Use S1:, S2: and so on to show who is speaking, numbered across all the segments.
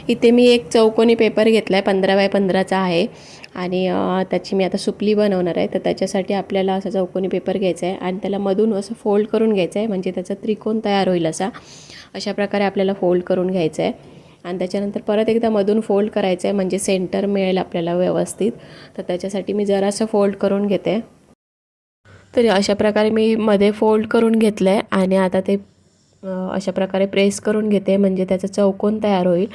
S1: इथे मी एक चौकोनी पेपर घेतला आहे, 15 बाय 15चा आहे आणि त्याची मी आता सुपली बनवणार आहे. तर त्याच्यासाठी आपल्याला असा चौकोनी पेपर घ्यायचा आहे आणि त्याला मधून असं फोल्ड करून घ्यायचं आहे, म्हणजे त्याचा त्रिकोण तयार होईल अशा प्रकारे आपल्याला फोल्ड करून घ्यायचं आहे. आणि त्याच्यानंतर परत एकदा मधून फोल्ड करायचं आहे, म्हणजे सेंटर मिळेल आपल्याला व्यवस्थित. तर त्याच्यासाठी मी जरासं फोल्ड करून घेते. तर अशा प्रकारे मी मध्ये फोल्ड करून घेतलं आहे आणि आता ते अशा प्रकारे प्रेस करून घेते, म्हणजे त्याचा चौकोन तयार होईल.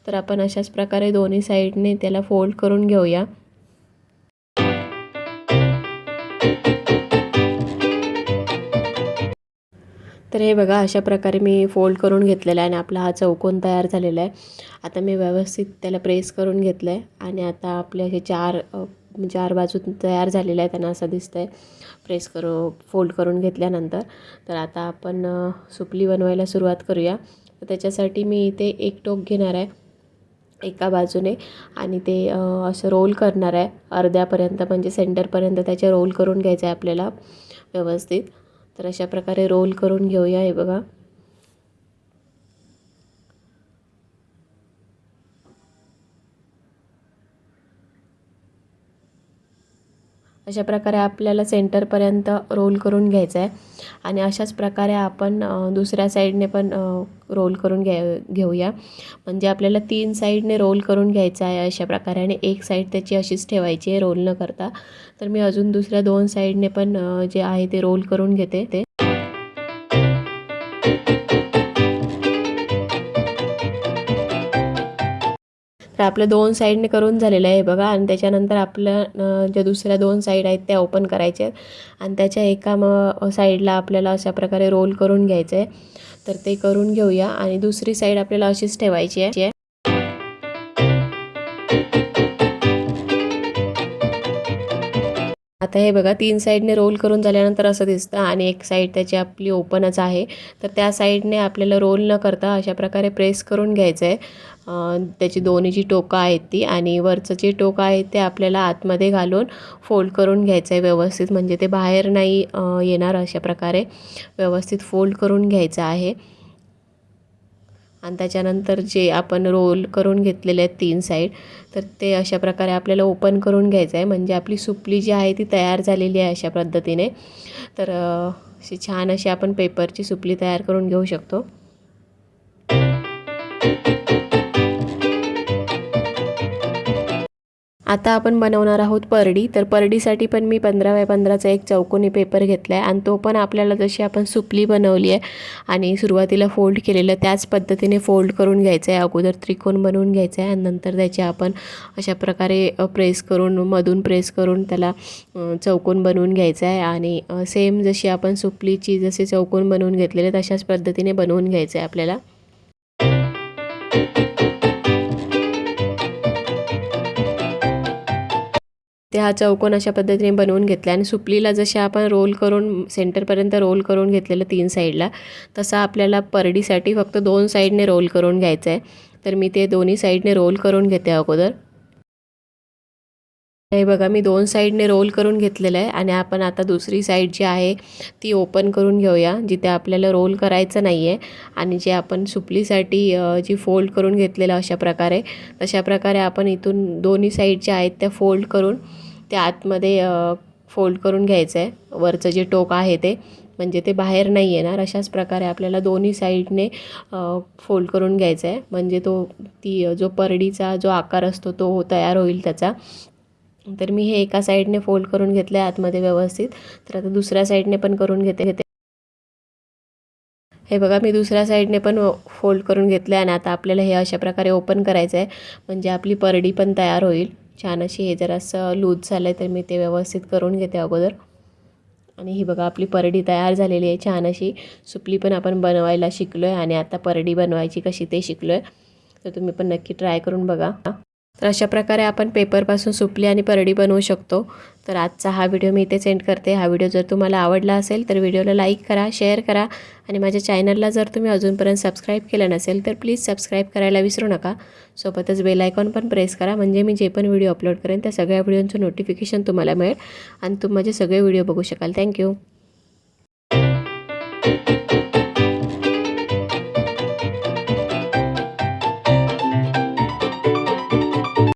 S1: तर आपण अशाच प्रकारे दोन्ही साईडने त्याला फोल्ड करून घेऊया. तर हे बघा, अशा प्रकारे मी फोल्ड करून घेतलेला आहे आणि आपला हा चौकोन तयार झालेला आहे. आता मी व्यवस्थित त्याला प्रेस करून घेतलं आहे आणि आता आपले हे चार बाजू तयार झालेल्या आहेत, त्यांना असं दिसतं आहे फोल्ड करून घेतल्यानंतर. तर आता आपण सुपली बनवायला सुरुवात करूया. तर त्याच्यासाठी मी इथे एक टोक घेणार आहे एका बाजूने आणि ते असं रोल करणार आहे अर्ध्यापर्यंत, म्हणजे सेंटरपर्यंत त्याचे रोल करून घ्यायचं आहे आपल्याला व्यवस्थित. तर अशा प्रकारे रोल करून घेऊया. हे बघा, अशा प्रकारे आपल्याला सेंटरपर्यंत रोल करून घ्यायचं आहे आणि अशाच प्रकारे आपण दुसऱ्या साईडने पण रोल करून घेऊया. म्हणजे आपल्याला 3 साईडने रोल करून घ्यायचं आहे अशा प्रकारे आणि एक साईड त्याची अशीच ठेवायची आहे रोल न करता. तर मी अजून दुसऱ्या 2 साईडने पण जे आहे ते रोल करून घेते. तर आपलं 2 साईडने करून झालेलं आहे बघा. आणि त्याच्यानंतर आपलं ज्या दुसऱ्या 2 साईड आहेत त्या ओपन करायच्या आहेत आणि त्याच्या एका साईडला आपल्याला अशा प्रकारे रोल करून घ्यायचं आहे. तर ते करून घेऊया आणि दुसरी साईड आपल्याला अशीच ठेवायची आहे. आता हे बघा, 3 साईडने रोल करून झाल्यानंतर असं दिसतं आणि एक साईड त्याची आपली ओपनच आहे. तर त्या साईडने आपल्याला रोल न करता अशा प्रकारे प्रेस करून घ्यायचं आहे. त्याची दोन्ही जी टोकं आहेत ती, आणि वरचं जे टोकं आहे ते आपल्याला आतमध्ये घालून फोल्ड करून घ्यायचं आहे व्यवस्थित, म्हणजे ते बाहेर नाही येणार. अशा प्रकारे व्यवस्थित फोल्ड करून घ्यायचं आहे. आणि त्याच्यानंतर जे आपण रोल करून घेतलेले आहेत 3 साईड, तर ते अशा प्रकारे आपल्याला ओपन करून घ्यायचं आहे, म्हणजे आपली सुपली जी आहे ती तयार झालेली आहे अशा पद्धतीने. तर अशी छान अशी आपण पेपरची सुपली तयार करून घेऊ शकतो. आता आपण बनवणार आहोत परडी. तर परडीसाठी पण मी 15 बाय 15चा एक चौकोनी पेपर घेतला आहे आणि तो पण आपल्याला जशी आपण सुपली बनवली आहे आणि सुरुवातीला फोल्ड केलेलं त्याच पद्धतीने फोल्ड करून घ्यायचं आहे. अगोदर त्रिकोण बनवून घ्यायचं आहे आणि नंतर त्याचे आपण अशा प्रकारे मधून प्रेस करून त्याला चौकोन बनवून घ्यायचं आहे. आणि सेम जशी आपण सुपलीची जसे चौकोन बनवून घेतलेले तशाच पद्धतीने बनवून घ्यायचं आहे आपल्याला. ते हा चौकोन अशा पद्धतीने बनवून घेतला आणि सुपलीला जसे आपण रोल करून सेंटरपर्यंत रोल करून घेतलेलं 3 साईडला, तसा आपल्याला परडीसाठी फक्त 2 साईडने रोल करून घ्यायचं आहे. तर मी ते दोन्ही साईडने रोल करून घेते अगोदर. हे बघा, मी 2 साईडने रोल करून घेतलेलं आहे आणि आपण आता दुसरी साईड जी आहे ती ओपन करून घेऊया, जिथे आपल्याला रोल करायचं नाही आहे. आणि जे आपण सुपलीसाठी जी फोल्ड करून घेतलेलं अशा प्रकारे, तशा प्रकारे आपण इथून दोन्ही साईड ज्या आहेत त्या फोल्ड करून त्या आतमध्ये फोल्ड करून घ्यायचं आहे. वरचं जे टोक आहे ते, म्हणजे ते बाहेर नाही येणार. अशाच प्रकारे आपल्याला दोन्ही साईडने फोल्ड करून घ्यायचं आहे, म्हणजे जो परडीचा जो आकार असतो तो तयार होईल त्याचा. तर मी हे एका साईडने फोल्ड करून घेतलं आहे आतमध्ये व्यवस्थित. तर आता दुसऱ्या साईडने पण करून घेते. हे बघा, मी दुसऱ्या साईडने पण फोल्ड करून घेतलं आहे आणि आता आपल्याला हे अशा प्रकारे ओपन करायचं आहे, म्हणजे आपली परडी पण तयार होईल छान अशी. हे जरासं लूज झालं आहे तर मी ते व्यवस्थित करून घेते अगोदर. आणि ही बघा, आपली परडी तयार झालेली आहे छान अशी. सुपली पण आपण बनवायला शिकलो आहे आणि आता परडी बनवायची कशी ते शिकलो आहे. तर तुम्ही पण नक्की ट्राय करून बघा. तर अशा प्रकारे आपण पेपरपासून सुपली आणि परडी बनवू शकतो. तर आजचा हा व्हिडिओ मी इथेच एंड करते. हा व्हिडिओ जर तुम्हाला आवडला असेल तर व्हिडिओला लाईक करा, शेअर करा आणि माझ्या चॅनलला जर तुम्ही अजूनपर्यंत सबस्क्राईब केलं नसेल तर प्लीज सबस्क्राईब करायला विसरू नका. सोबतच बेल आयकॉन पण प्रेस करा, म्हणजे मी जे पण व्हिडिओ अपलोड करेन त्या सगळ्या व्हिडिओचं नोटिफिकेशन तुम्हाला मिळेल आणि तुम्ही माझे सगळे व्हिडिओ बघू शकाल. थँक्यू.